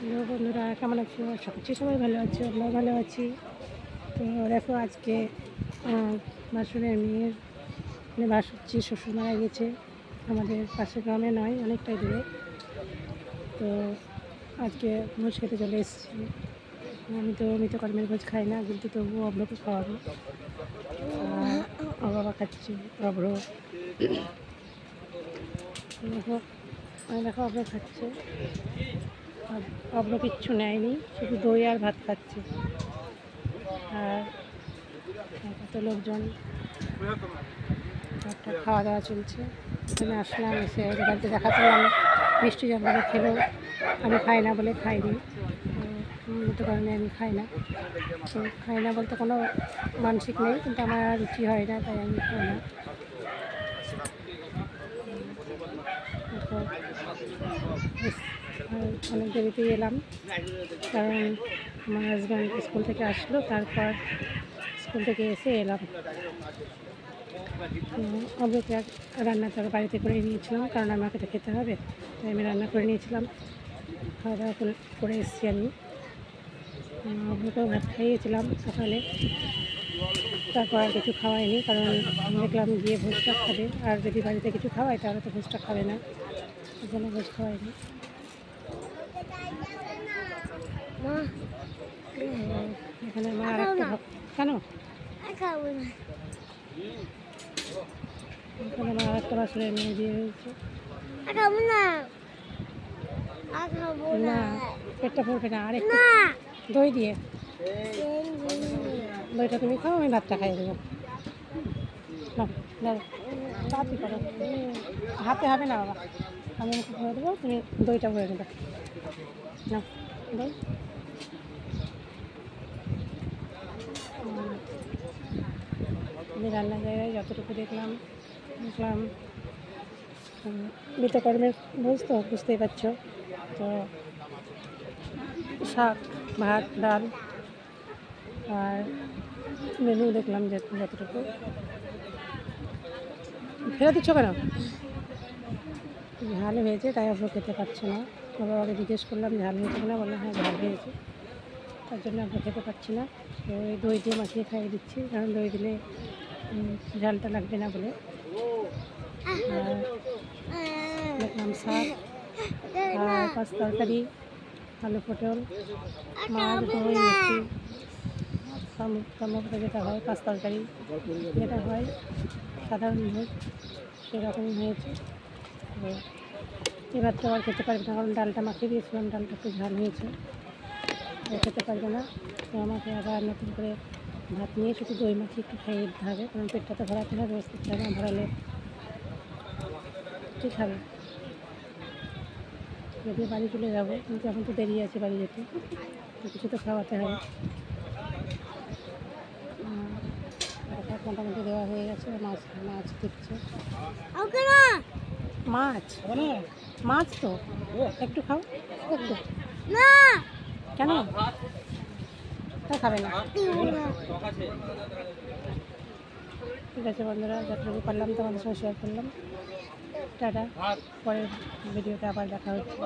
Hello বন্ধুরা, কেমন আছো? আশা করছি সবাই ভালো আছো, আমরাও ভালো আছি। তো দেখো, আজকে বাসুরের মেয়ের বাসুরছি শ্বশুর মারা গেছে। আমাদের পাশের গ্রামে নয়, অনেকটাই দূরে। তো আজকে ভোজ খেতে চলে এসেছি। আমি তো মৃতকর্মের ভোজ খাই না, কিন্তু তবুও অভ্রকে খাওয়াবো। আর বাবা খাচ্ছি অভ্র। দেখো অভ্র খাচ্ছে। অভ্র কিচ্ছু নেয়নি, শুধু দই আর ভাত খাচ্ছে। আর কত লোকজন, একটা খাওয়া দাওয়া চলছে। এখানে আসলাম, এসে ওদের বাড়িতে দেখা করলাম। মিষ্টি জল খেলো, আমি খাই না বলে খাইনি। তো কারণে আমি খাই না। তো খাই না বলতে কোনো মানসিক নেই, কিন্তু আমার রুচি হয় না, তাই আমি খাই না। অনেক দেরিতেই এলাম, কারণ আমার হাজব্যান্ড স্কুল থেকে আসলো, তারপর স্কুল থেকে এসে এলাম। অবকে রান্না তো বাড়িতে করে নিয়েছিলাম, কারণ আমাকে তো খেতে হবে, তাই আমি রান্না করে নিয়েছিলাম। খাওয়া দাওয়া করে এসেছি আমি। অবকেও ভাত খাইয়েছিলাম সকালে, তারপর আর কিছু খাওয়াইনি, কারণ দেখলাম গিয়ে ভোজটা খাবে, আর যদি বাড়িতে কিছু খাওয়াই তাহলে তো ভোজটা খাবে না, ওই জন্য ভোজ খাওয়াইনি। এখানে আমার আর একটা কেন এখানে আমার আর একটা বাসুরের মেয়ে দিয়ে হয়েছে না, পেটটা ভরবে না। আর একটু দই দিয়ে, দইটা তুমি খাও, আমি ভাতটা খাইয়ে দেবো। তাড়াতাড়ি করো, হাতে হবে না বাবা, আমি মুখে ভরে দেবো, তুমি দইটা ভরে দেবে না। দই আমি রান্নার জায়গায় যতটুকু দেখলাম মৃতকর্মের ভোজ তো বুঝতেই পারছো। তো শাক, ভাত, ডাল আর মেনু দেখলাম যতটুকু। ফেলে দিচ্ছ কেন? ঝাল হয়েছে, তাই আমরা খেতে পারছি না। বাবাকে জিজ্ঞেস করলাম ঝাল হয়েছে কিনা, বললাম হ্যাঁ ঝাল হয়েছে, তার জন্য আমরা খেতে পারছি না। তো এই দই দিয়ে মাখিয়ে খাইয়ে দিচ্ছি, কারণ দই দিলে ঝালটা লাগবে না বলে। দেখলাম শাক আর পাঁচ তরকারি, আলু পটল, মাছ, দই, মিষ্টি, সম্ভবত যেটা হয় পাঁচ তরকারি, যেটা হয় সাধারণ ভোজ, সেরকমই হয়েছে। তো এবার তো আর খেতে পারবে না, কারণ ডালটা মাখিয়ে দিয়েছিলাম, ডালটা একটু ঝাল হয়েছে, খেতে পারবে না। তো আমাকে আবার নতুন করে ভাত নিয়ে শুধু দই মাখিয়ে একটু খাইয়ে দিতে হবে, কারণ পেটটা তো ভরাতে হবে, পেটটা না ভরালে ঠিক হবে। যদি বাড়ি চলে যাবো, কিন্তু এখন তো দেরি আছে বাড়ি যেতে, তো কিছু তো খাওয়াতে হবে। মোটামুটি দেওয়া হয়ে গেছে। মাছ দিচ্ছে, মাছ তো একটু খাও, একটু না কেন তা খাবে না। ঠিক আছে বন্ধুরা, যতটুকু পারলাম তোমাদের সঙ্গে শেয়ার করলাম। টাটা, পরের ভিডিওতে আবার দেখা হচ্ছে।